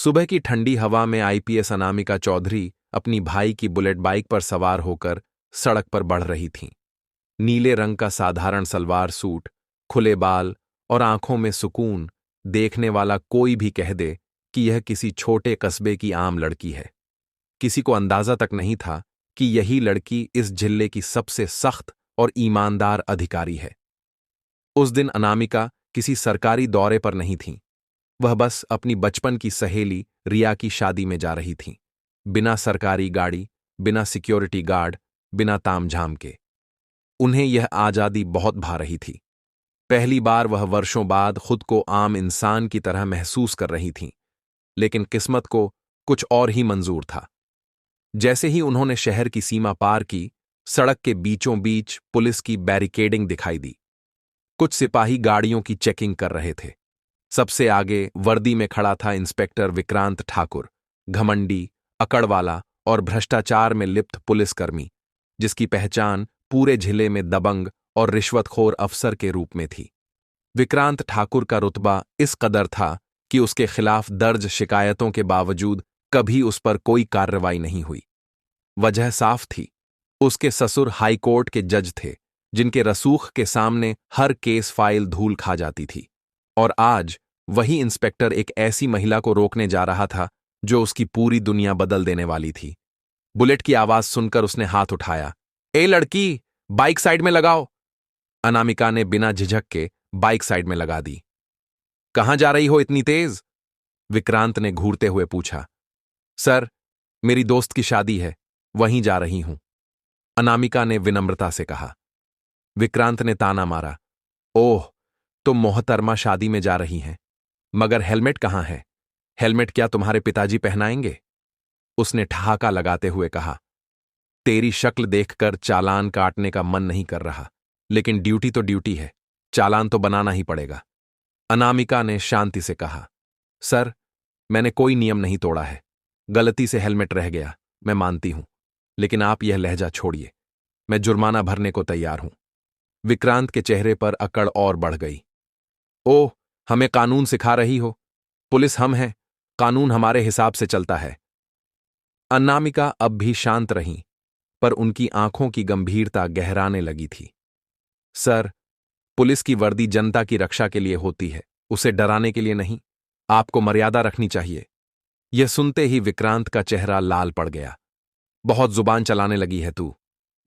सुबह की ठंडी हवा में आईपीएस अनामिका चौधरी अपनी भाई की बुलेट बाइक पर सवार होकर सड़क पर बढ़ रही थीं। नीले रंग का साधारण सलवार सूट, खुले बाल और आंखों में सुकून, देखने वाला कोई भी कह दे कि यह किसी छोटे कस्बे की आम लड़की है। किसी को अंदाजा तक नहीं था कि यही लड़की इस जिले की सबसे सख्त और ईमानदार अधिकारी है। उस दिन अनामिका किसी सरकारी दौरे पर नहीं थी। वह बस अपनी बचपन की सहेली रिया की शादी में जा रही थी, बिना सरकारी गाड़ी, बिना सिक्योरिटी गार्ड, बिना तामझाम के। उन्हें यह आजादी बहुत भा रही थी। पहली बार वह वर्षों बाद खुद को आम इंसान की तरह महसूस कर रही थीं, लेकिन किस्मत को कुछ और ही मंजूर था। जैसे ही उन्होंने शहर की सीमा पार की, सड़क के बीचों बीच पुलिस की बैरिकेडिंग दिखाई दी। कुछ सिपाही गाड़ियों की चेकिंग कर रहे थे। सबसे आगे वर्दी में खड़ा था इंस्पेक्टर विक्रांत ठाकुर, घमंडी, अकड़वाला और भ्रष्टाचार में लिप्त पुलिसकर्मी, जिसकी पहचान पूरे जिले में दबंग और रिश्वतखोर अफसर के रूप में थी। विक्रांत ठाकुर का रुतबा इस कदर था कि उसके खिलाफ दर्ज शिकायतों के बावजूद कभी उस पर कोई कार्रवाई नहीं हुई। वजह साफ थी, उसके ससुर हाईकोर्ट के जज थे, जिनके रसूख के सामने हर केस फाइल धूल खा जाती थी। और आज वही इंस्पेक्टर एक ऐसी महिला को रोकने जा रहा था जो उसकी पूरी दुनिया बदल देने वाली थी। बुलेट की आवाज सुनकर उसने हाथ उठाया। ए लड़की, बाइक साइड में लगाओ। अनामिका ने बिना झिझक के बाइक साइड में लगा दी। कहां जा रही हो इतनी तेज? विक्रांत ने घूरते हुए पूछा। सर, मेरी दोस्त की शादी है, वहीं जा रही हूं, अनामिका ने विनम्रता से कहा। विक्रांत ने ताना मारा। ओह, तुम मोहतरमा शादी में जा रही हैं, मगर हेलमेट कहां है? हेलमेट क्या तुम्हारे पिताजी पहनाएंगे? उसने ठहाका लगाते हुए कहा। तेरी शक्ल देखकर चालान काटने का मन नहीं कर रहा, लेकिन ड्यूटी तो ड्यूटी है, चालान तो बनाना ही पड़ेगा, अनामिका ने शांति से कहा। सर, मैंने कोई नियम नहीं तोड़ा है, गलती से हेलमेट रह गया, मैं मानती हूं, लेकिन आप यह लहजा छोड़िए, मैं जुर्माना भरने को तैयार हूं। विक्रांत के चेहरे पर अकड़ और बढ़ गई। ओह, हमें कानून सिखा रही हो? पुलिस हम हैं, कानून हमारे हिसाब से चलता है। अनामिका अब भी शांत रहीं, पर उनकी आंखों की गंभीरता गहराने लगी थी। सर, पुलिस की वर्दी जनता की रक्षा के लिए होती है, उसे डराने के लिए नहीं। आपको मर्यादा रखनी चाहिए। यह सुनते ही विक्रांत का चेहरा लाल पड़ गया। बहुत जुबान चलाने लगी है तू,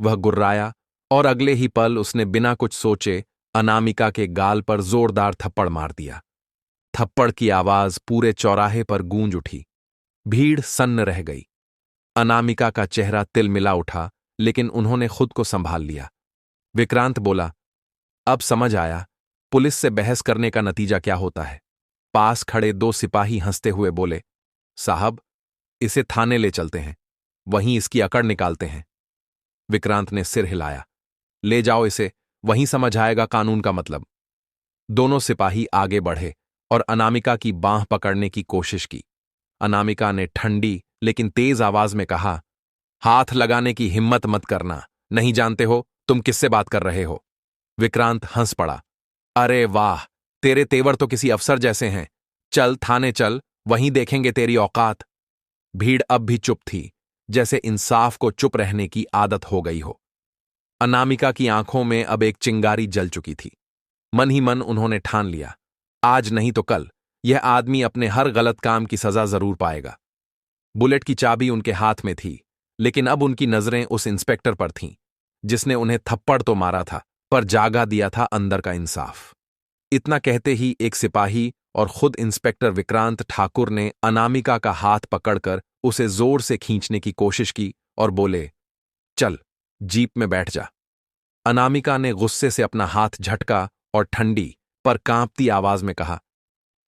वह गुर्राया, और अगले ही पल उसने बिना कुछ सोचे अनामिका के गाल पर जोरदार थप्पड़ मार दिया। थप्पड़ की आवाज पूरे चौराहे पर गूंज उठी। भीड़ सन्न रह गई। अनामिका का चेहरा तिलमिला उठा, लेकिन उन्होंने खुद को संभाल लिया। विक्रांत बोला, अब समझ आया पुलिस से बहस करने का नतीजा क्या होता है। पास खड़े दो सिपाही हंसते हुए बोले, साहब, इसे थाने ले चलते हैं, वहीं इसकी अकड़ निकालते हैं। विक्रांत ने सिर हिलाया। ले जाओ इसे, वहीं समझ आएगा कानून का मतलब। दोनों सिपाही आगे बढ़े और अनामिका की बांह पकड़ने की कोशिश की। अनामिका ने ठंडी लेकिन तेज आवाज में कहा, हाथ लगाने की हिम्मत मत करना, नहीं जानते हो तुम किससे बात कर रहे हो। विक्रांत हंस पड़ा। अरे वाह, तेरे तेवर तो किसी अफसर जैसे हैं, चल थाने चल, वहीं देखेंगे तेरी औकात। भीड़ अब भी चुप थी, जैसे इंसाफ को चुप रहने की आदत हो गई हो। अनामिका की आंखों में अब एक चिंगारी जल चुकी थी। मन ही मन उन्होंने ठान लिया, आज नहीं तो कल यह आदमी अपने हर गलत काम की सजा जरूर पाएगा। बुलेट की चाबी उनके हाथ में थी, लेकिन अब उनकी नजरें उस इंस्पेक्टर पर थीं, जिसने उन्हें थप्पड़ तो मारा था, पर जागा दिया था अंदर का इंसाफ। इतना कहते ही एक सिपाही और खुद इंस्पेक्टर विक्रांत ठाकुर ने अनामिका का हाथ पकड़कर उसे जोर से खींचने की कोशिश की और बोले, चल, जीप में बैठ जा। अनामिका ने गुस्से से अपना हाथ झटका और ठंडी पर कांपती आवाज में कहा,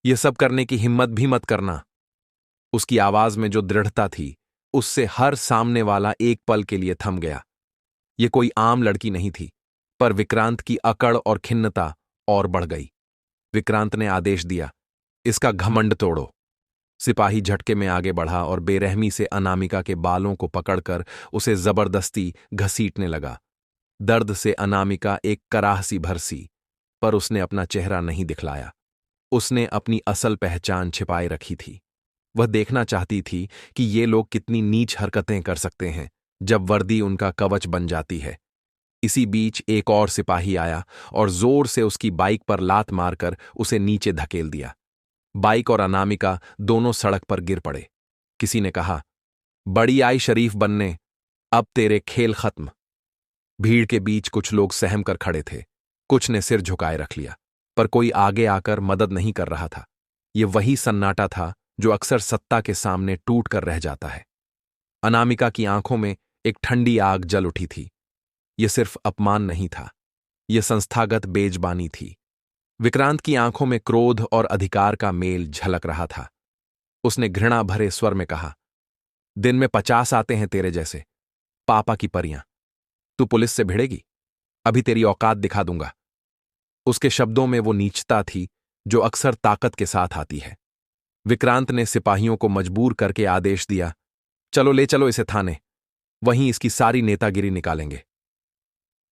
यह सब करने की हिम्मत भी मत करना। उसकी आवाज में जो दृढ़ता थी, उससे हर सामने वाला एक पल के लिए थम गया। यह कोई आम लड़की नहीं थी, पर विक्रांत की अकड़ और खिन्नता और बढ़ गई। विक्रांत ने आदेश दिया, इसका घमंड तोड़ो। सिपाही झटके में आगे बढ़ा और बेरहमी से अनामिका के बालों को पकड़कर उसे जबरदस्ती घसीटने लगा। दर्द से अनामिका एक कराह सी भरसी, पर उसने अपना चेहरा नहीं दिखलाया। उसने अपनी असल पहचान छिपाए रखी थी। वह देखना चाहती थी कि ये लोग कितनी नीच हरकतें कर सकते हैं जब वर्दी उनका कवच बन जाती है। इसी बीच एक और सिपाही आया और जोर से उसकी बाइक पर लात मारकर उसे नीचे धकेल दिया। बाइक और अनामिका दोनों सड़क पर गिर पड़े। किसी ने कहा, बड़ी आई शरीफ बनने, अब तेरे खेल खत्म। भीड़ के बीच कुछ लोग सहम कर खड़े थे, कुछ ने सिर झुकाए रख लिया, पर कोई आगे आकर मदद नहीं कर रहा था। ये वही सन्नाटा था जो अक्सर सत्ता के सामने टूट कर रह जाता है। अनामिका की आंखों में एक ठंडी आग जल उठी थी। यह सिर्फ अपमान नहीं था, यह संस्थागत बेजबानी थी। विक्रांत की आंखों में क्रोध और अधिकार का मेल झलक रहा था। उसने घृणा भरे स्वर में कहा, दिन में 50 आते हैं तेरे जैसे, पापा की परियां। तू पुलिस से भिड़ेगी? अभी तेरी औकात दिखा दूंगा। उसके शब्दों में वो नीचता थी जो अक्सर ताकत के साथ आती है। विक्रांत ने सिपाहियों को मजबूर करके आदेश दिया, चलो ले चलो इसे थाने, वहीं इसकी सारी नेतागिरी निकालेंगे।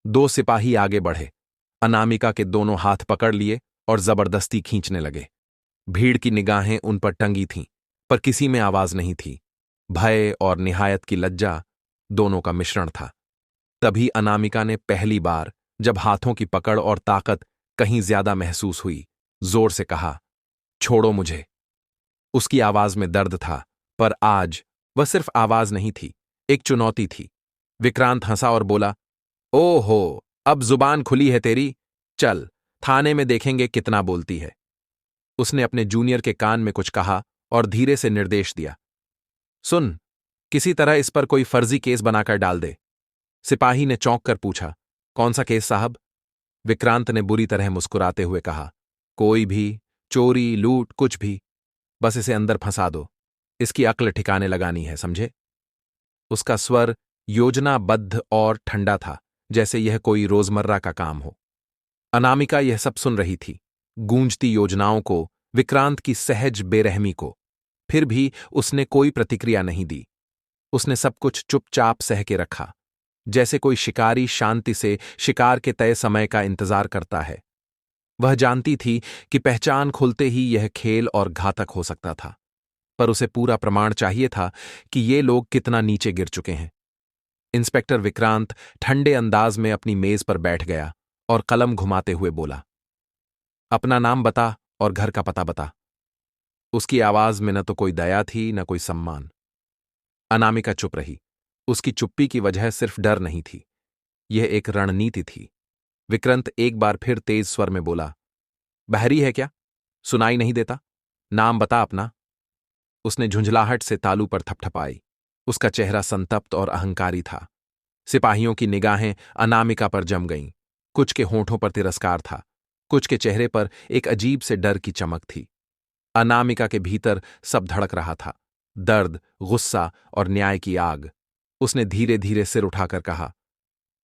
2 सिपाही आगे बढ़े, अनामिका के दोनों हाथ पकड़ लिए और जबरदस्ती खींचने लगे। भीड़ की निगाहें उन पर टंगी थीं, पर किसी में आवाज नहीं थी। भय और निहायत की लज्जा दोनों का मिश्रण था। तभी अनामिका ने पहली बार, जब हाथों की पकड़ और ताकत कहीं ज्यादा महसूस हुई, जोर से कहा, छोड़ो मुझे। उसकी आवाज में दर्द था, पर आज वह सिर्फ आवाज नहीं थी, एक चुनौती थी। विक्रांत हंसा और बोला, ओहो, अब जुबान खुली है तेरी, चल थाने में देखेंगे कितना बोलती है। उसने अपने जूनियर के कान में कुछ कहा और धीरे से निर्देश दिया, सुन, किसी तरह इस पर कोई फर्जी केस बनाकर डाल दे। सिपाही ने चौंक कर पूछा, कौन सा केस साहब? विक्रांत ने बुरी तरह मुस्कुराते हुए कहा, कोई भी, चोरी लूट कुछ भी, बस इसे अंदर फंसा दो, इसकी अक्ल ठिकाने लगानी है, समझे? उसका स्वर योजनाबद्ध और ठंडा था, जैसे यह कोई रोजमर्रा का काम हो। अनामिका यह सब सुन रही थी, गूंजती योजनाओं को, विक्रांत की सहज बेरहमी को। फिर भी उसने कोई प्रतिक्रिया नहीं दी। उसने सब कुछ चुपचाप सह के रखा, जैसे कोई शिकारी शांति से शिकार के तय समय का इंतजार करता है। वह जानती थी कि पहचान खुलते ही यह खेल और घातक हो सकता था, पर उसे पूरा प्रमाण चाहिए था कि ये लोग कितना नीचे गिर चुके हैं। इंस्पेक्टर विक्रांत ठंडे अंदाज में अपनी मेज पर बैठ गया और कलम घुमाते हुए बोला, अपना नाम बता और घर का पता बता। उसकी आवाज में न तो कोई दया थी न कोई सम्मान। अनामिका चुप रही। उसकी चुप्पी की वजह सिर्फ डर नहीं थी, यह एक रणनीति थी। विक्रांत एक बार फिर तेज स्वर में बोला, बहरी है क्या? सुनाई नहीं देता? नाम बता अपना। उसने झुंझलाहट से तालू पर थपथपाई। उसका चेहरा संतप्त और अहंकारी था। सिपाहियों की निगाहें अनामिका पर जम गईं। कुछ के होठों पर तिरस्कार था, कुछ के चेहरे पर एक अजीब से डर की चमक थी। अनामिका के भीतर सब धड़क रहा था, दर्द, गुस्सा और न्याय की आग। उसने धीरे धीरे सिर उठाकर कहा,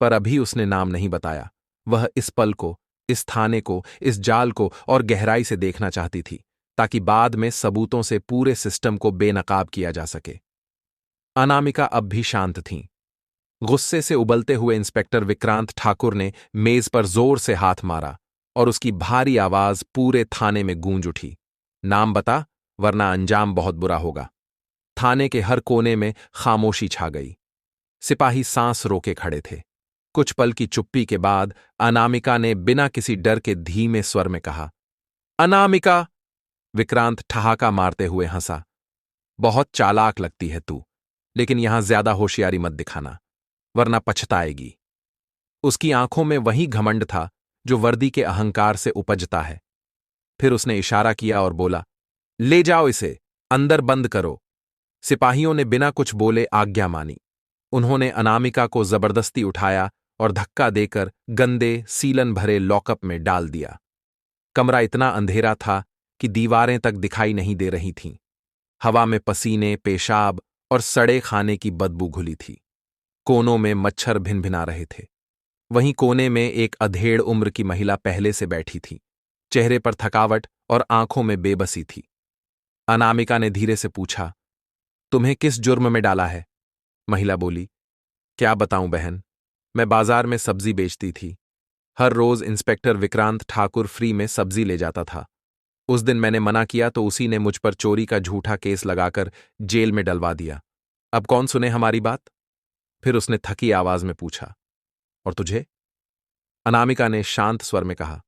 पर अभी उसने नाम नहीं बताया। वह इस पल को, इस थाने को, इस जाल को और गहराई से देखना चाहती थी, ताकि बाद में सबूतों से पूरे सिस्टम को बेनकाब किया जा सके। अनामिका अब भी शांत थीं। गुस्से से उबलते हुए इंस्पेक्टर विक्रांत ठाकुर ने मेज पर जोर से हाथ मारा और उसकी भारी आवाज पूरे थाने में गूंज उठी, नाम बता, वरना अंजाम बहुत बुरा होगा। थाने के हर कोने में खामोशी छा गई। सिपाही सांस रोके खड़े थे। कुछ पल की चुप्पी के बाद अनामिका ने बिना किसी डर के धीमे स्वर में कहा, अनामिका। विक्रांत ठहाका मारते हुए हंसा, बहुत चालाक लगती है तू, लेकिन यहां ज्यादा होशियारी मत दिखाना, वरना पछताएगी। उसकी आंखों में वही घमंड था जो वर्दी के अहंकार से उपजता है। फिर उसने इशारा किया और बोला, ले जाओ इसे, अंदर बंद करो। सिपाहियों ने बिना कुछ बोले आज्ञा मानी। उन्होंने अनामिका को जबरदस्ती उठाया और धक्का देकर गंदे, सीलन भरे लॉकअप में डाल दिया। कमरा इतना अंधेरा था कि दीवारें तक दिखाई नहीं दे रही थीं। हवा में पसीने, पेशाब और सड़े खाने की बदबू घुली थी। कोनों में मच्छर भिनभिना रहे थे। वहीं कोने में एक अधेड़ उम्र की महिला पहले से बैठी थी। चेहरे पर थकावट और आंखों में बेबसी थी। अनामिका ने धीरे से पूछा, तुम्हें किस जुर्म में डाला है? महिला बोली, क्या बताऊं बहन, मैं बाजार में सब्जी बेचती थी। हर रोज इंस्पेक्टर विक्रांत ठाकुर फ्री में सब्जी ले जाता था। उस दिन मैंने मना किया तो उसी ने मुझ पर चोरी का झूठा केस लगाकर जेल में डलवा दिया। अब कौन सुने हमारी बात? फिर उसने थकी आवाज में पूछा। और तुझे? अनामिका ने शांत स्वर में कहा,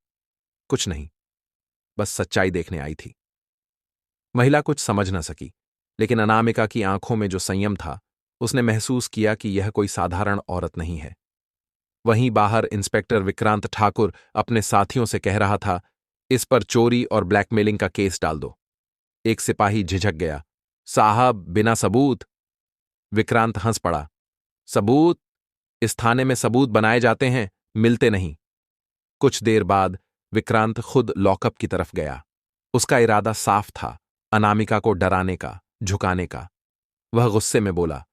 कुछ नहीं, बस सच्चाई देखने आई थी। महिला कुछ समझ न सकी, लेकिन अनामिका की आंखों में जो संयम था, उसने महसूस किया कि यह कोई साधारण औरत नहीं है। वहीं बाहर इंस्पेक्टर विक्रांत ठाकुर अपने साथियों से कह रहा था, इस पर चोरी और ब्लैकमेलिंग का केस डाल दो। एक सिपाही झिझक गया, साहब बिना सबूत। विक्रांत हंस पड़ा, सबूत? इस थाने में सबूत बनाए जाते हैं, मिलते नहीं। कुछ देर बाद विक्रांत खुद लॉकअप की तरफ गया। उसका इरादा साफ था, अनामिका को डराने का, झुकाने का। वह गुस्से में बोला,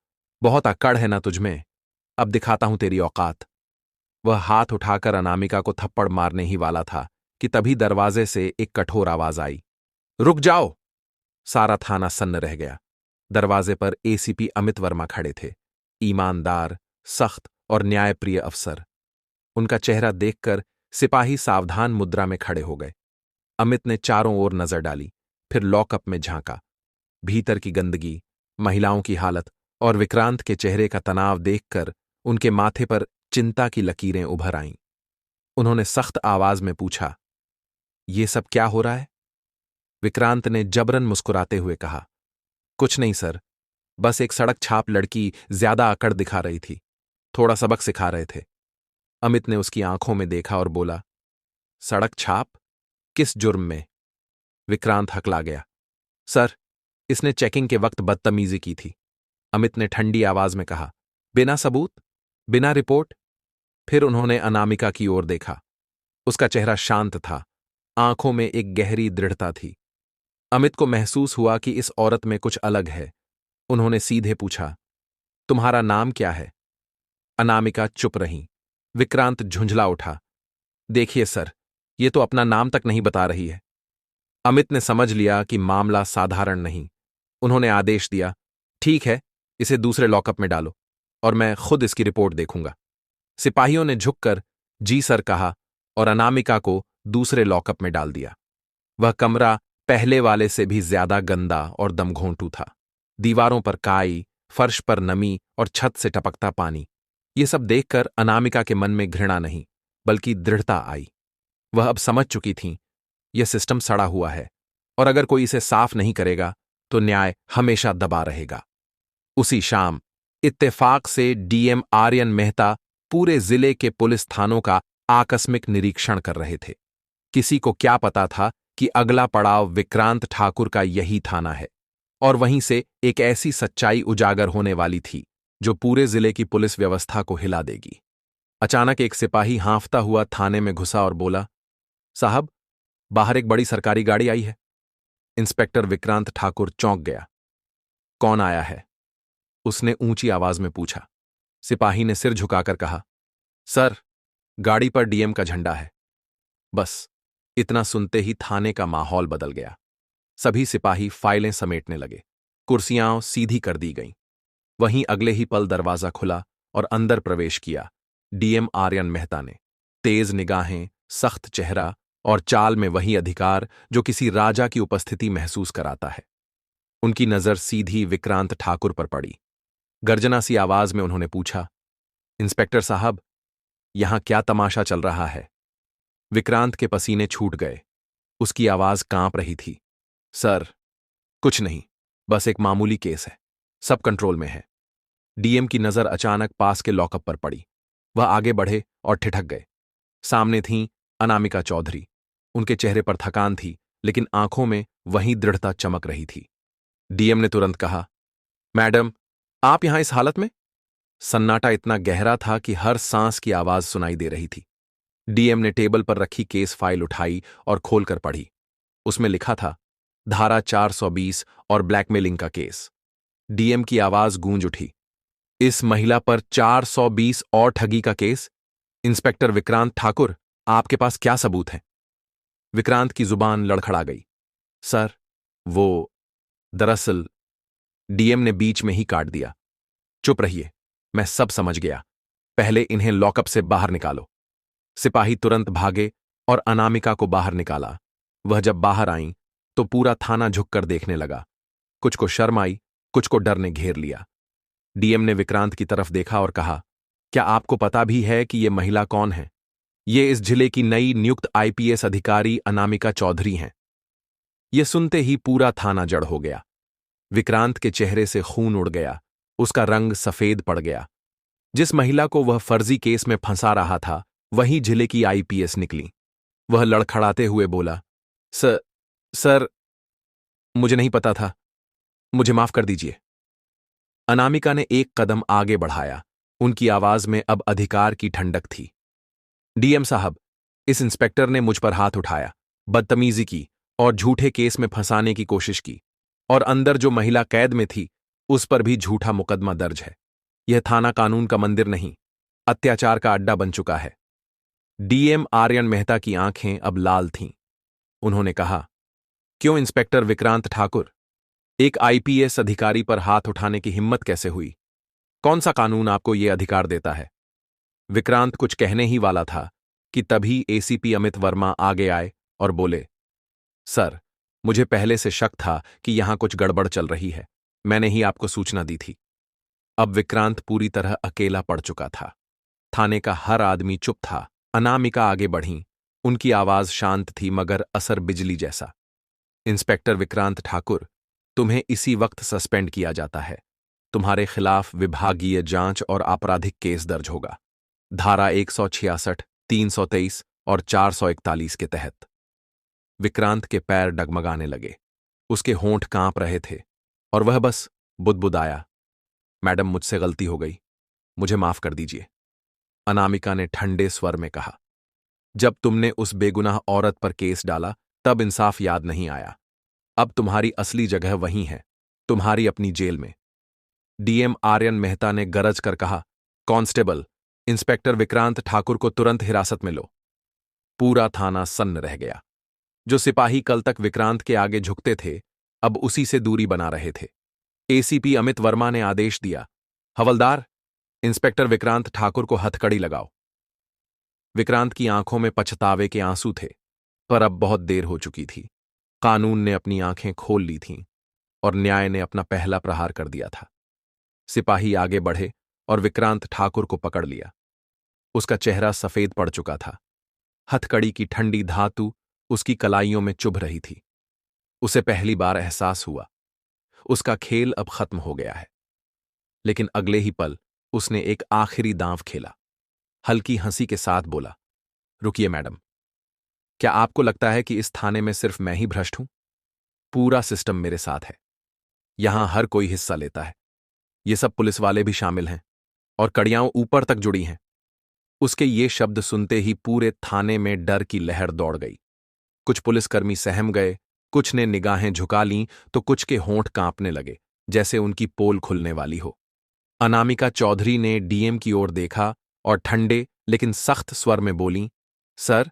बहुत अक्कड़ है ना तुझमें, अब दिखाता हूं तेरी औकात। वह हाथ उठाकर अनामिका को थप्पड़ मारने ही वाला था कि तभी दरवाजे से एक कठोर आवाज आई, रुक जाओ। सारा थाना सन्न रह गया। दरवाजे पर एसीपी अमित वर्मा खड़े थे, ईमानदार, सख्त और न्यायप्रिय अफसर। उनका चेहरा देखकर सिपाही सावधान मुद्रा में खड़े हो गए। अमित ने चारों ओर नजर डाली, फिर लॉकअप में झांका। भीतर की गंदगी, महिलाओं की हालत और विक्रांत के चेहरे का तनाव देखकर उनके माथे पर चिंता की लकीरें उभर आईं। उन्होंने सख्त आवाज में पूछा, ये सब क्या हो रहा है? विक्रांत ने जबरन मुस्कुराते हुए कहा, कुछ नहीं सर, बस एक सड़क छाप लड़की ज्यादा अकड़ दिखा रही थी, थोड़ा सबक सिखा रहे थे। अमित ने उसकी आंखों में देखा और बोला, सड़क छाप? किस जुर्म में? विक्रांत हकला गया, सर, इसने चेकिंग के वक्त बदतमीजी की थी। अमित ने ठंडी आवाज में कहा, बिना सबूत, बिना रिपोर्ट? फिर उन्होंने अनामिका की ओर देखा। उसका चेहरा शांत था, आंखों में एक गहरी दृढ़ता थी। अमित को महसूस हुआ कि इस औरत में कुछ अलग है। उन्होंने सीधे पूछा, तुम्हारा नाम क्या है? अनामिका चुप रही। विक्रांत झुंझला उठा, देखिए सर, ये तो अपना नाम तक नहीं बता रही है। अमित ने समझ लिया कि मामला साधारण नहीं। उन्होंने आदेश दिया, ठीक है, इसे दूसरे लॉकअप में डालो और मैं खुद इसकी रिपोर्ट देखूंगा। सिपाहियों ने झुककर जी सर कहा और अनामिका को दूसरे लॉकअप में डाल दिया। वह कमरा पहले वाले से भी ज्यादा गंदा और दमघोंटू था। दीवारों पर काई, फर्श पर नमी और छत से टपकता पानी। ये सब देखकर अनामिका के मन में घृणा नहीं, बल्कि दृढ़ता आई। वह अब समझ चुकी थीं, यह सिस्टम सड़ा हुआ है और अगर कोई इसे साफ नहीं करेगा तो न्याय हमेशा दबा रहेगा। उसी शाम इत्तेफाक से डीएम आर्यन मेहता पूरे जिले के पुलिस थानों का आकस्मिक निरीक्षण कर रहे थे। किसी को क्या पता था कि अगला पड़ाव विक्रांत ठाकुर का यही थाना है और वहीं से एक ऐसी सच्चाई उजागर होने वाली थी जो पूरे जिले की पुलिस व्यवस्था को हिला देगी। अचानक एक सिपाही हांफता हुआ थाने में घुसा और बोला, साहब, बाहर एक बड़ी सरकारी गाड़ी आई है। इंस्पेक्टर विक्रांत ठाकुर चौंक गया। कौन आया है? उसने ऊंची आवाज में पूछा। सिपाही ने सिर झुकाकर कहा, सर, गाड़ी पर डीएम का झंडा है। बस इतना सुनते ही थाने का माहौल बदल गया। सभी सिपाही फाइलें समेटने लगे। कुर्सियां सीधी कर दी गईं। वहीं अगले ही पल दरवाजा खुला और अंदर प्रवेश किया डीएम आर्यन मेहता ने। तेज निगाहें, सख्त चेहरा और चाल में वही अधिकार जो किसी राजा की उपस्थिति महसूस कराता है। उनकी नजर सीधी विक्रांत ठाकुर पर पड़ी। गर्जना सी आवाज में उन्होंने पूछा, इंस्पेक्टर साहब, यहां क्या तमाशा चल रहा है? विक्रांत के पसीने छूट गए। उसकी आवाज कांप रही थी, सर, कुछ नहीं, बस एक मामूली केस है, सब कंट्रोल में है। डीएम की नजर अचानक पास के लॉकअप पर पड़ी। वह आगे बढ़े और ठिठक गए। सामने थीं अनामिका चौधरी। उनके चेहरे पर थकान थी, लेकिन आंखों में वही दृढ़ता चमक रही थी। डीएम ने तुरंत कहा, मैडम, आप यहां इस हालत में? सन्नाटा इतना गहरा था कि हर सांस की आवाज सुनाई दे रही थी। डीएम ने टेबल पर रखी केस फाइल उठाई और खोलकर पढ़ी। उसमें लिखा था, धारा 420 और ब्लैकमेलिंग का केस। डीएम की आवाज गूंज उठी, इस महिला पर 420 और ठगी का केस? इंस्पेक्टर विक्रांत ठाकुर, आपके पास क्या सबूत है? विक्रांत की जुबान लड़खड़ा गई। सर, वो दरअसल, डीएम ने बीच में ही काट दिया, चुप रहिए, मैं सब समझ गया, पहले इन्हें लॉकअप से बाहर निकालो। सिपाही तुरंत भागे और अनामिका को बाहर निकाला। वह जब बाहर आईं तो पूरा थाना झुककर देखने लगा। कुछ को शर्म आई, कुछ को डर ने घेर लिया। डीएम ने विक्रांत की तरफ देखा और कहा, क्या आपको पता भी है कि ये महिला कौन है? ये इस जिले की नई नियुक्त आईपीएस अधिकारी अनामिका चौधरी हैं। ये सुनते ही पूरा थाना जड़ हो गया। विक्रांत के चेहरे से खून उड़ गया, उसका रंग सफेद पड़ गया। जिस महिला को वह फर्जी केस में फंसा रहा था, वही जिले की आईपीएस निकली। वह लड़खड़ाते हुए बोला, सर, मुझे नहीं पता था, मुझे माफ कर दीजिए। अनामिका ने एक कदम आगे बढ़ाया, उनकी आवाज में अब अधिकार की ठंडक थी। डीएम साहब, इस इंस्पेक्टर ने मुझ पर हाथ उठाया, बदतमीजी की और झूठे केस में फंसाने की कोशिश की, और अंदर जो महिला कैद में थी उस पर भी झूठा मुकदमा दर्ज है। यह थाना कानून का मंदिर नहीं, अत्याचार का अड्डा बन चुका है। डीएम आर्यन मेहता की आंखें अब लाल थीं। उन्होंने कहा, क्यों इंस्पेक्टर विक्रांत ठाकुर, एक आईपीएस अधिकारी पर हाथ उठाने की हिम्मत कैसे हुई? कौन सा कानून आपको यह अधिकार देता है? विक्रांत कुछ कहने ही वाला था कि तभी एसीपी अमित वर्मा आगे आए और बोले, सर, मुझे पहले से शक था कि यहां कुछ गड़बड़ चल रही है। मैंने ही आपको सूचना दी थी। अब विक्रांत पूरी तरह अकेला पड़ चुका था। थाने का हर आदमी चुप था। अनामिका आगे बढ़ीं। उनकी आवाज शांत थी मगर असर बिजली जैसा। इंस्पेक्टर विक्रांत ठाकुर, तुम्हें इसी वक्त सस्पेंड किया जाता है। तुम्हारे खिलाफ विभागीय जांच और आपराधिक केस दर्ज होगा, धारा 166, 323 और 441 के तहत। विक्रांत के पैर डगमगाने लगे, उसके होंठ कांप रहे थे और वह बस बुदबुदाया, मैडम, मुझसे गलती हो गई, मुझे माफ कर दीजिए। अनामिका ने ठंडे स्वर में कहा, जब तुमने उस बेगुनाह औरत पर केस डाला तब इंसाफ याद नहीं आया। अब तुम्हारी असली जगह वहीं है, तुम्हारी अपनी जेल में। डीएम आर्यन मेहता ने गरज कर कहा, कांस्टेबल, इंस्पेक्टर विक्रांत ठाकुर को तुरंत हिरासत में लो। पूरा थाना सन्न रह गया। जो सिपाही कल तक विक्रांत के आगे झुकते थे, अब उसी से दूरी बना रहे थे। एसीपी अमित वर्मा ने आदेश दिया, हवलदार, इंस्पेक्टर विक्रांत ठाकुर को हथकड़ी लगाओ। विक्रांत की आंखों में पछतावे के आंसू थे, पर अब बहुत देर हो चुकी थी। कानून ने अपनी आंखें खोल ली थीं और न्याय ने अपना पहला प्रहार कर दिया था। सिपाही आगे बढ़े और विक्रांत ठाकुर को पकड़ लिया। उसका चेहरा सफेद पड़ चुका था। हथकड़ी की ठंडी धातु उसकी कलाइयों में चुभ रही थी। उसे पहली बार एहसास हुआ, उसका खेल अब खत्म हो गया है। लेकिन अगले ही पल उसने एक आखिरी दांव खेला। हल्की हंसी के साथ बोला, रुकिए मैडम, क्या आपको लगता है कि इस थाने में सिर्फ मैं ही भ्रष्ट हूं? पूरा सिस्टम मेरे साथ है। यहां हर कोई हिस्सा लेता है। ये सब पुलिस वाले भी शामिल हैं और कड़ियां ऊपर तक जुड़ी हैं। उसके ये शब्द सुनते ही पूरे थाने में डर की लहर दौड़ गई। कुछ पुलिसकर्मी सहम गए, कुछ ने निगाहें झुका लीं तो कुछ के होंठ कांपने लगे, जैसे उनकी पोल खुलने वाली हो। अनामिका चौधरी ने डीएम की ओर देखा और ठंडे लेकिन सख्त स्वर में बोलीं, सर,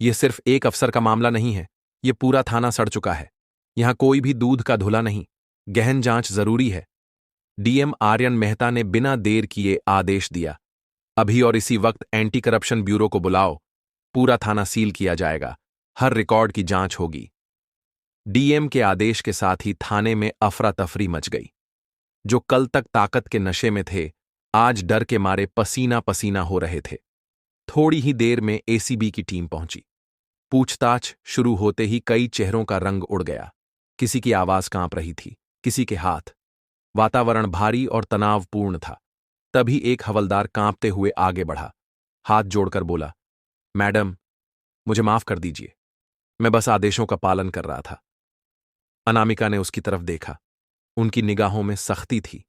यह सिर्फ एक अफसर का मामला नहीं है, यह पूरा थाना सड़ चुका है। यहां कोई भी दूध का धुला नहीं, गहन जांच जरूरी है। डीएम आर्यन मेहता ने बिना देर किए आदेश दिया, अभी और इसी वक्त एंटी करप्शन ब्यूरो को बुलाओ। पूरा थाना सील किया जाएगा, हर रिकॉर्ड की जांच होगी। डीएम के आदेश के साथ ही थाने में अफरा तफरी मच गई। जो कल तक ताकत के नशे में थे, आज डर के मारे पसीना पसीना हो रहे थे। थोड़ी ही देर में एसीबी की टीम पहुंची। पूछताछ शुरू होते ही कई चेहरों का रंग उड़ गया। किसी की आवाज कांप रही थी, किसी के हाथ। वातावरण भारी और तनावपूर्ण था। तभी एक हवलदार कांपते हुए आगे बढ़ा, हाथ जोड़कर बोला, मैडम, मुझे माफ कर दीजिए, मैं बस आदेशों का पालन कर रहा था। अनामिका ने उसकी तरफ देखा। उनकी निगाहों में सख्ती थी,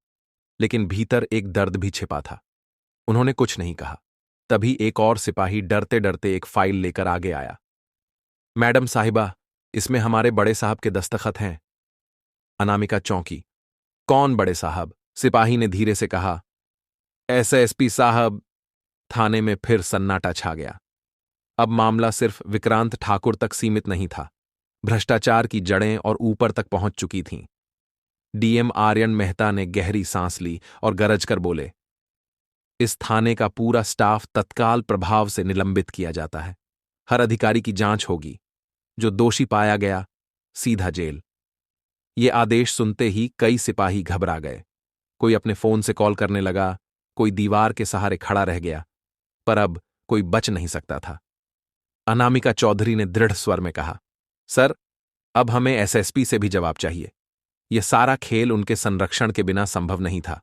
लेकिन भीतर एक दर्द भी छिपा था। उन्होंने कुछ नहीं कहा। तभी एक और सिपाही डरते डरते एक फाइल लेकर आगे आया। मैडम साहिबा, इसमें हमारे बड़े साहब के दस्तखत हैं। अनामिका चौंकी। कौन बड़े साहब? सिपाही ने धीरे से कहा, एसएसपी साहब। थाने में फिर सन्नाटा छा गया। अब मामला सिर्फ विक्रांत ठाकुर तक सीमित नहीं था, भ्रष्टाचार की जड़ें और ऊपर तक पहुंच चुकी थीं। डीएम आर्यन मेहता ने गहरी सांस ली और गरज कर बोले, इस थाने का पूरा स्टाफ तत्काल प्रभाव से निलंबित किया जाता है। हर अधिकारी की जांच होगी। जो दोषी पाया गया सीधा जेल। ये आदेश सुनते ही कई सिपाही घबरा गए। कोई अपने फोन से कॉल करने लगा, कोई दीवार के सहारे खड़ा रह गया, पर अब कोई बच नहीं सकता था। अनामिका चौधरी ने दृढ़ स्वर में कहा, सर, अब हमें एसएसपी से भी जवाब चाहिए। यह सारा खेल उनके संरक्षण के बिना संभव नहीं था।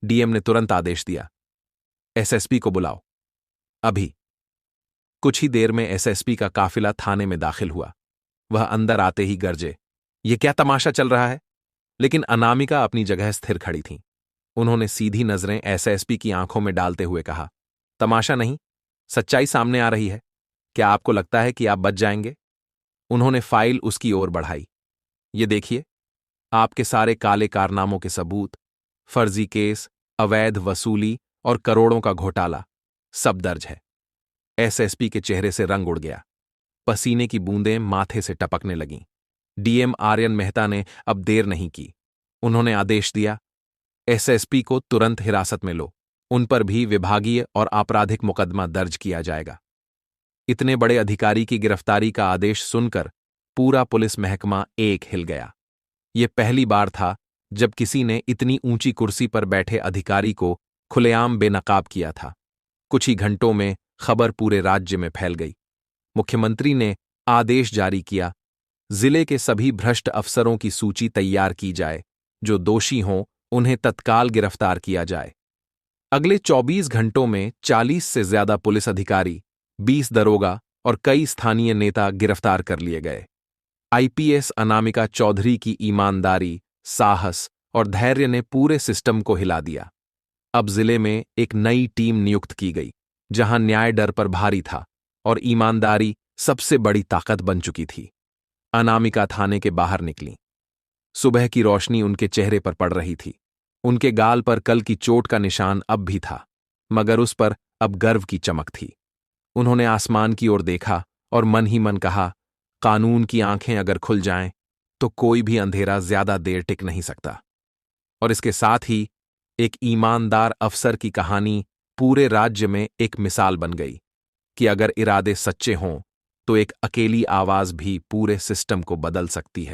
डीएम ने तुरंत आदेश दिया, एसएसपी को बुलाओ, अभी। कुछ ही देर में एसएसपी का काफिला थाने में दाखिल हुआ। वह अंदर आते ही गरजे, यह क्या तमाशा चल रहा है? लेकिन अनामिका अपनी जगह स्थिर खड़ी थीं। उन्होंने सीधी नजरें एसएसपी की आंखों में डालते हुए कहा, तमाशा नहीं, सच्चाई सामने आ रही है। क्या आपको लगता है कि आप बच जाएंगे? उन्होंने फाइल उसकी ओर बढ़ाई। ये देखिए, आपके सारे काले कारनामों के सबूत, फर्जी केस, अवैध वसूली और करोड़ों का घोटाला, सब दर्ज है। एसएसपी के चेहरे से रंग उड़ गया। पसीने की बूंदें माथे से टपकने लगीं। डीएम आर्यन मेहता ने अब देर नहीं की। उन्होंने आदेश दिया, एसएसपी को तुरंत हिरासत में लो। उन पर भी विभागीय और आपराधिक मुकदमा दर्ज किया जाएगा। इतने बड़े अधिकारी की गिरफ्तारी का आदेश सुनकर पूरा पुलिस महकमा एक हिल गया। यह पहली बार था जब किसी ने इतनी ऊंची कुर्सी पर बैठे अधिकारी को खुलेआम बेनकाब किया था। कुछ ही घंटों में खबर पूरे राज्य में फैल गई। मुख्यमंत्री ने आदेश जारी किया, जिले के सभी भ्रष्ट अफसरों की सूची तैयार की जाए। जो दोषी हों उन्हें तत्काल गिरफ्तार किया जाए। अगले 24 घंटों में 40 से ज्यादा पुलिस अधिकारी, 20 दरोगा और कई स्थानीय नेता गिरफ्तार कर लिए गए। आईपीएस अनामिका चौधरी की ईमानदारी, साहस और धैर्य ने पूरे सिस्टम को हिला दिया। अब जिले में एक नई टीम नियुक्त की गई, जहां न्याय डर पर भारी था और ईमानदारी सबसे बड़ी ताकत बन चुकी थी। अनामिका थाने के बाहर निकली। सुबह की रोशनी उनके चेहरे पर पड़ रही थी। उनके गाल पर कल की चोट का निशान अब भी था, मगर उस पर अब गर्व की चमक थी। उन्होंने आसमान की ओर देखा और मन ही मन कहा, कानून की आंखें अगर खुल जाएं, तो कोई भी अंधेरा ज्यादा देर टिक नहीं सकता। और इसके साथ ही एक ईमानदार अफसर की कहानी पूरे राज्य में एक मिसाल बन गई कि अगर इरादे सच्चे हों तो एक अकेली आवाज भी पूरे सिस्टम को बदल सकती है।